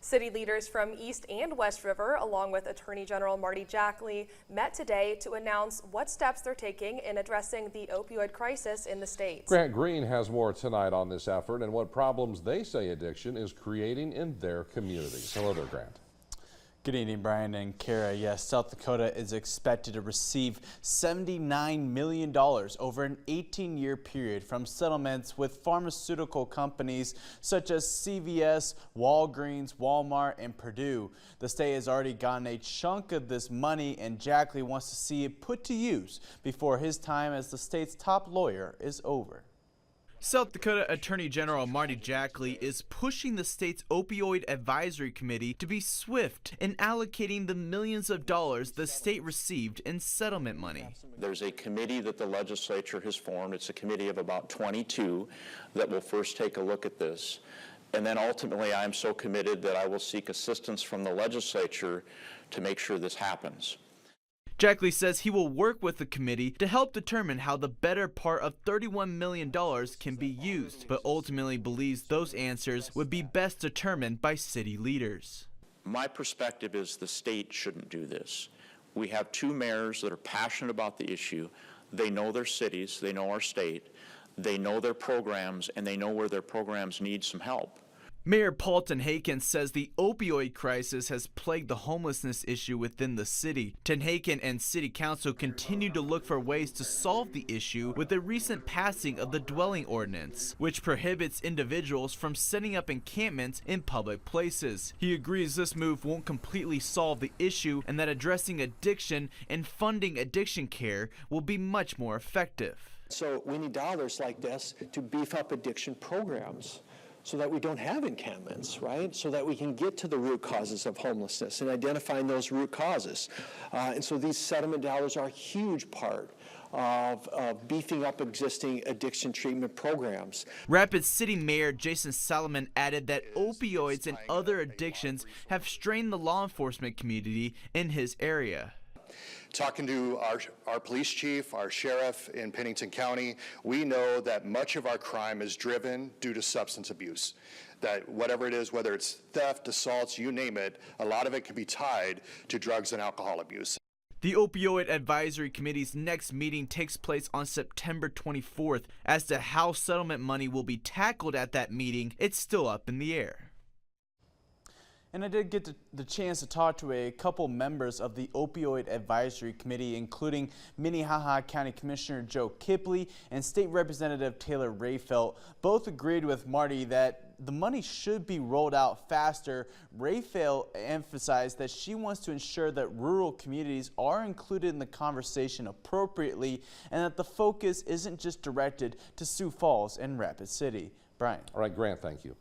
City leaders from East and West River, along with Attorney General Marty Jackley, met today to announce what steps they're taking in addressing the opioid crisis in the state. Grant Green has more tonight on this effort and what problems they say addiction is creating in their communities. Hello there, Grant. Good evening, Brian and Kara. Yes, South Dakota is expected to receive $79 million over an 18-year period from settlements with pharmaceutical companies such as CVS, Walgreens, Walmart, and Purdue. The state has already gotten a chunk of this money, and Jackley wants to see it put to use before his time as the state's top lawyer is over. South Dakota Attorney General Marty Jackley is pushing the state's opioid advisory committee to be swift in allocating the millions of dollars the state received in settlement money. There's a committee that the legislature has formed. It's a committee of about 22 that will first take a look at this. And then ultimately, I'm so committed that I will seek assistance from the legislature to make sure this happens. Jackley says he will work with the committee to help determine how the better part of $31 million can be used, but ultimately believes those answers would be best determined by city leaders. My perspective is the state shouldn't do this. We have two mayors that are passionate about the issue. They know their cities, they know our state, they know their programs, and they know where their programs need some help. Mayor Paul Tenhaken says the opioid crisis has plagued the homelessness issue within the city. Tenhaken and City Council continue to look for ways to solve the issue with the recent passing of the dwelling ordinance, which prohibits individuals from setting up encampments in public places. He agrees this move won't completely solve the issue and that addressing addiction and funding addiction care will be much more effective. So we need dollars like this to beef up addiction programs, so that we don't have encampments, right? So that we can get to the root causes of homelessness and identifying those root causes. And so these settlement dollars are a huge part of beefing up existing addiction treatment programs. Rapid City Mayor Jason Salomon added that opioids and other addictions have strained the law enforcement community in his area. Talking to our police chief, our sheriff in Pennington County, we know that much of our crime is driven due to substance abuse. That whatever it is, whether it's theft, assaults, you name it, a lot of it can be tied to drugs and alcohol abuse. The Opioid Advisory Committee's next meeting takes place on September 24th. As to how settlement money will be tackled at that meeting, it's still up in the air. And I did get the chance to talk to a couple members of the Opioid Advisory Committee, including Minnehaha County Commissioner Joe Kipley and State Representative Taylor Rayfelt. Both agreed with Marty that the money should be rolled out faster. Rayfelt emphasized that she wants to ensure that rural communities are included in the conversation appropriately and that the focus isn't just directed to Sioux Falls and Rapid City. Brian. All right, Grant, thank you.